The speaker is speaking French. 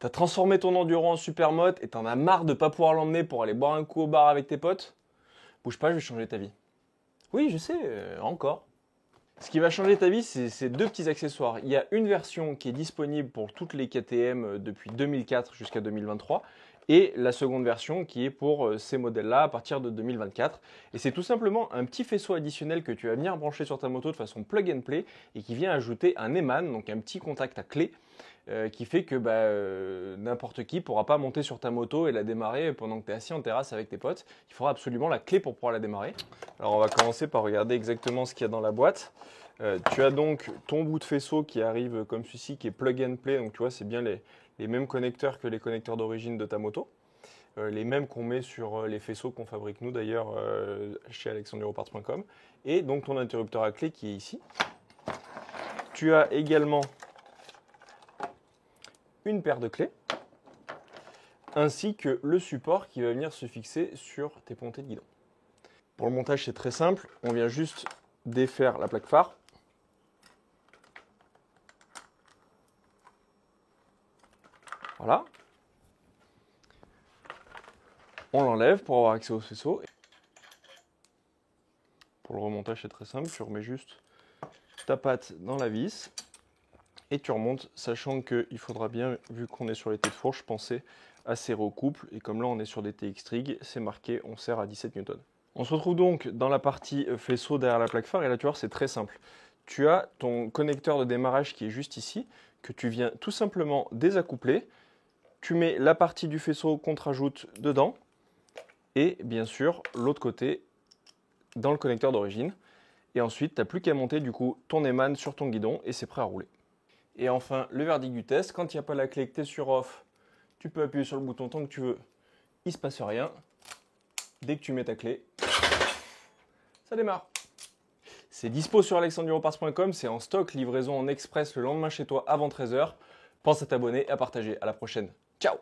T'as transformé ton enduro en supermoto et t'en as marre de pas pouvoir l'emmener pour aller boire un coup au bar avec tes potes? Bouge pas, je vais changer ta vie. Oui, je sais, encore. Ce qui va changer ta vie, c'est ces deux petits accessoires. Il y a une version qui est disponible pour toutes les KTM depuis 2004 jusqu'à 2023 et la seconde version qui est pour ces modèles-là à partir de 2024. Et c'est tout simplement un petit faisceau additionnel que tu vas venir brancher sur ta moto de façon plug and play et qui vient ajouter un Eman, donc un petit contact à clé, qui fait que n'importe qui ne pourra pas monter sur ta moto et la démarrer pendant que tu es assis en terrasse avec tes potes. Il faudra absolument la clé pour pouvoir la démarrer. Alors on va commencer par regarder exactement ce qu'il y a dans la boîte. Tu as donc ton bout de faisceau qui arrive comme ceci, qui est plug and play. Donc tu vois, c'est bien les mêmes connecteurs que les connecteurs d'origine de ta moto. Les mêmes qu'on met sur les faisceaux qu'on fabrique nous d'ailleurs chez alexandreauparts.com. Et donc ton interrupteur à clé qui est ici. Tu as également une paire de clés, ainsi que le support qui va venir se fixer sur tes pontées de guidon. Pour le montage, c'est très simple. On vient juste défaire la plaque phare. Voilà. On l'enlève pour avoir accès au faisceau. Pour le remontage, c'est très simple. Tu remets juste ta patte dans la vis et tu remontes, sachant qu'il faudra bien, vu qu'on est sur les têtes de fourche, penser à serrer au couple. Et comme là, on est sur des TX Trig, c'est marqué, on serre à 17 Newton. On se retrouve donc dans la partie faisceau derrière la plaque phare. Et là, tu vois, c'est très simple. Tu as ton connecteur de démarrage qui est juste ici, que tu viens tout simplement désaccoupler. Tu mets la partie du faisceau qu'on te rajoute dedans. Et bien sûr, l'autre côté, dans le connecteur d'origine. Et ensuite, tu n'as plus qu'à monter du coup ton Eman sur ton guidon et c'est prêt à rouler. Et enfin, le verdict du test, quand il n'y a pas la clé, que tu es sur off, tu peux appuyer sur le bouton tant que tu veux, il ne se passe rien. Dès que tu mets ta clé, ça démarre. C'est dispo sur alexandreauparts.com, c'est en stock, livraison en express le lendemain chez toi avant 13 h. Pense à t'abonner et à partager. À la prochaine. Ciao!